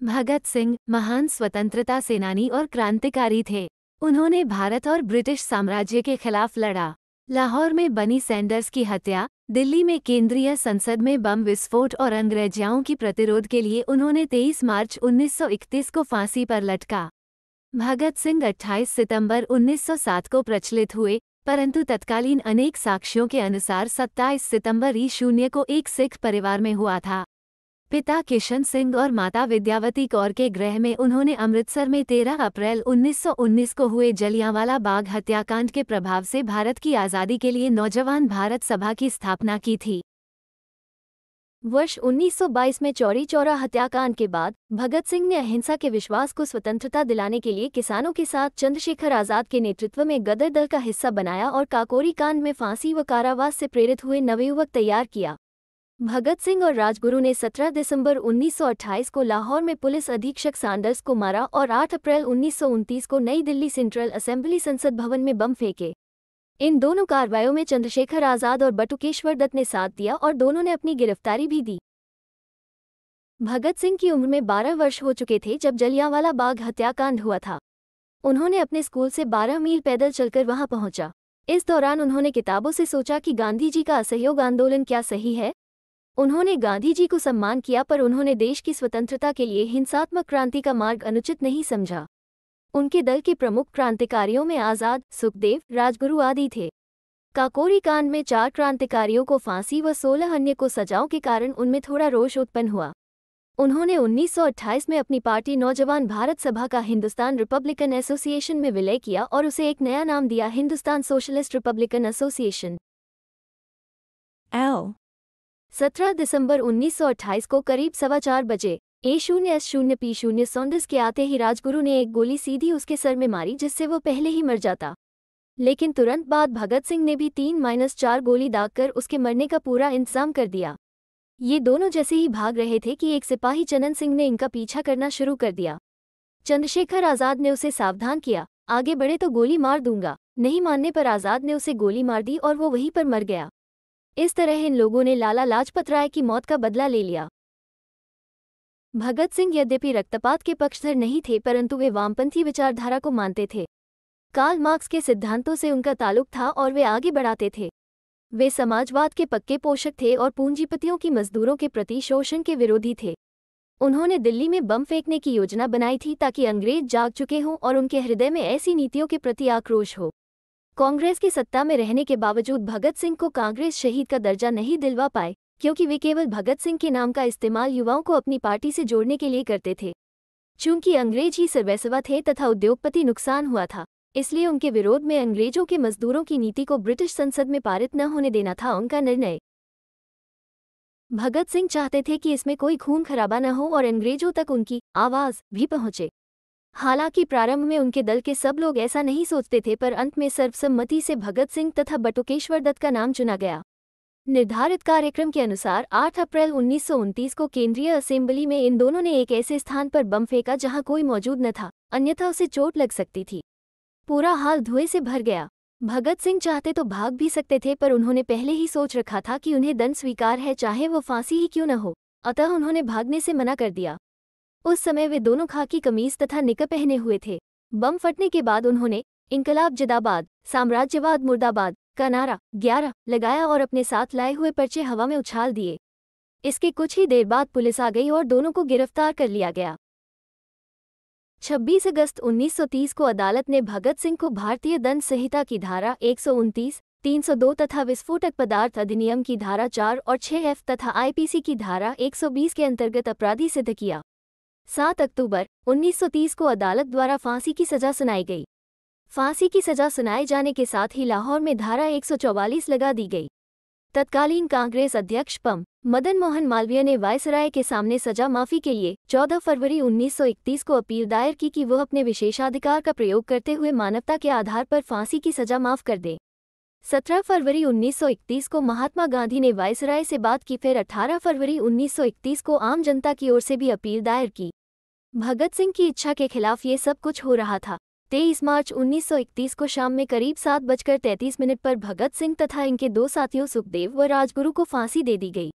भगत सिंह महान स्वतंत्रता सेनानी और क्रांतिकारी थे। उन्होंने भारत और ब्रिटिश साम्राज्य के खिलाफ लड़ा। लाहौर में बनी सैंडर्स की हत्या, दिल्ली में केंद्रीय संसद में बम विस्फोट और अंग्रेजियों की प्रतिरोध के लिए उन्होंने 23 मार्च 1931 को फांसी पर लटका। भगत सिंह 28 सितंबर 1907 को प्रचलित हुए, परंतु तत्कालीन अनेक साक्ष्यों के अनुसार 27 सितंबर ईशून्य को एक सिख परिवार में हुआ था। पिता किशन सिंह और माता विद्यावती कौर के गृह में उन्होंने अमृतसर में 13 अप्रैल 1919 को हुए जलियांवाला बाग हत्याकांड के प्रभाव से भारत की आज़ादी के लिए नौजवान भारत सभा की स्थापना की थी। वर्ष 1922 में चौरी चौरा हत्याकांड के बाद भगत सिंह ने अहिंसा के विश्वास को स्वतंत्रता दिलाने के लिए किसानों के साथ चंद्रशेखर आजाद के नेतृत्व में गदर दल का हिस्सा बनाया और काकोरी कांड में फांसी व कारावास से प्रेरित हुए नवयुवक तैयार किया। भगत सिंह और राजगुरु ने 17 दिसंबर 1928 को लाहौर में पुलिस अधीक्षक सैंडर्स को मारा और 8 अप्रैल 1929 को नई दिल्ली सेंट्रल असेंबली संसद भवन में बम फेंके। इन दोनों कार्रवाइयों में चंद्रशेखर आजाद और बटुकेश्वर दत्त ने साथ दिया और दोनों ने अपनी गिरफ्तारी भी दी। भगत सिंह की उम्र में 12 वर्ष हो चुके थे जब जलियांवाला बाग हत्याकांड हुआ था। उन्होंने अपने स्कूल से 12 मील पैदल चलकर वहां पहुंचा। इस दौरान उन्होंने किताबों से सोचा कि गांधी जी का असहयोग आंदोलन क्या सही है। उन्होंने गांधी जी को सम्मान किया, पर उन्होंने देश की स्वतंत्रता के लिए हिंसात्मक क्रांति का मार्ग अनुचित नहीं समझा। उनके दल के प्रमुख क्रांतिकारियों में आजाद, सुखदेव, राजगुरु आदि थे। काकोरी कांड में 4 क्रांतिकारियों को फांसी व 16 अन्य को सजाओं के कारण उनमें थोड़ा रोष उत्पन्न हुआ। उन्होंने 1928 में अपनी पार्टी नौजवान भारत सभा का हिंदुस्तान रिपब्लिकन एसोसिएशन में विलय किया और उसे एक नया नाम दिया, हिंदुस्तान सोशलिस्ट रिपब्लिकन एसोसिएशन। 17 दिसंबर 1928 को करीब 4:15 बजे A0S0P0 सॉन्डर्स के आते ही राजगुरु ने एक गोली सीधी उसके सर में मारी, जिससे वो पहले ही मर जाता। लेकिन तुरंत बाद भगत सिंह ने भी 3-4 गोली दागकर उसके मरने का पूरा इंतजाम कर दिया। ये दोनों जैसे ही भाग रहे थे कि एक सिपाही चनन सिंह ने इनका पीछा करना शुरू कर दिया। चंद्रशेखर आजाद ने उसे सावधान किया, आगे बढ़े तो गोली मार दूंगा। नहीं मानने पर आजाद ने उसे गोली मार दी और वो वहीं पर मर गया। इस तरह इन लोगों ने लाला लाजपत राय की मौत का बदला ले लिया। भगत सिंह यद्यपि रक्तपात के पक्षधर नहीं थे, परंतु वे वामपंथी विचारधारा को मानते थे। कार्ल मार्क्स के सिद्धांतों से उनका ताल्लुक था और वे आगे बढ़ाते थे। वे समाजवाद के पक्के पोषक थे और पूंजीपतियों की मजदूरों के प्रति शोषण के विरोधी थे। उन्होंने दिल्ली में बम फेंकने की योजना बनाई थी ताकि अंग्रेज जाग चुके हों और उनके हृदय में ऐसी नीतियों के प्रति आक्रोश हो। कांग्रेस की सत्ता में रहने के बावजूद भगत सिंह को कांग्रेस शहीद का दर्जा नहीं दिलवा पाए, क्योंकि वे केवल भगत सिंह के नाम का इस्तेमाल युवाओं को अपनी पार्टी से जोड़ने के लिए करते थे। चूंकि अंग्रेज ही सर्वस्व थे तथा उद्योगपति नुकसान हुआ था, इसलिए उनके विरोध में अंग्रेजों के मजदूरों की नीति को ब्रिटिश संसद में पारित न होने देना था उनका निर्णय। भगत सिंह चाहते थे कि इसमें कोई खून खराबा न हो और अंग्रेजों तक उनकी आवाज भी पहुंचे। हालांकि प्रारंभ में उनके दल के सब लोग ऐसा नहीं सोचते थे, पर अंत में सर्वसम्मति से भगत सिंह तथा बटुकेश्वर दत्त का नाम चुना गया। निर्धारित कार्यक्रम के अनुसार 8 अप्रैल 1929 को केंद्रीय असेंबली में इन दोनों ने एक ऐसे स्थान पर बम फेंका जहां कोई मौजूद न था, अन्यथा उसे चोट लग सकती थी। पूरा हाल धुएं से भर गया। भगत सिंह चाहते तो भाग भी सकते थे, पर उन्होंने पहले ही सोच रखा था कि उन्हें दंड स्वीकार है, चाहे वो फांसी ही क्यों न हो, अतः उन्होंने भागने से मना कर दिया। उस समय वे दोनों खाकी कमीज तथा निकर पहने हुए थे। बम फटने के बाद उन्होंने इनकलाब जिंदाबाद, साम्राज्यवाद मुर्दाबाद का नारा 11 लगाया और अपने साथ लाए हुए पर्चे हवा में उछाल दिए। इसके कुछ ही देर बाद पुलिस आ गई और दोनों को गिरफ्तार कर लिया गया। 26 अगस्त 1930 को अदालत ने भगत सिंह को भारतीय दंड संहिता की धारा 129, 302 तथा विस्फोटक पदार्थ अधिनियम की धारा 4 और 6F तथा आईपीसी की धारा 120 के अंतर्गत अपराधी सिद्ध किया। 7 अक्टूबर 1930 को अदालत द्वारा फांसी की सजा सुनाई गई। फांसी की सजा सुनाए जाने के साथ ही लाहौर में धारा 144 लगा दी गई। तत्कालीन कांग्रेस अध्यक्ष पं. मदन मोहन मालवीय ने वायसराय के सामने सजा माफी के लिए 14 फरवरी 1931 को अपील दायर की कि वह अपने विशेषाधिकार का प्रयोग करते हुए मानवता के आधार पर फांसी की सजा माफ कर दे। 17 फरवरी 1931 को महात्मा गांधी ने वायसराय से बात की, फिर 18 फरवरी 1931 को आम जनता की ओर से भी अपील दायर की। भगत सिंह की इच्छा के खिलाफ ये सब कुछ हो रहा था। 23 मार्च 1931 को शाम में करीब 7:33 पर भगत सिंह तथा इनके 2 साथियों सुखदेव व राजगुरु को फांसी दे दी गई।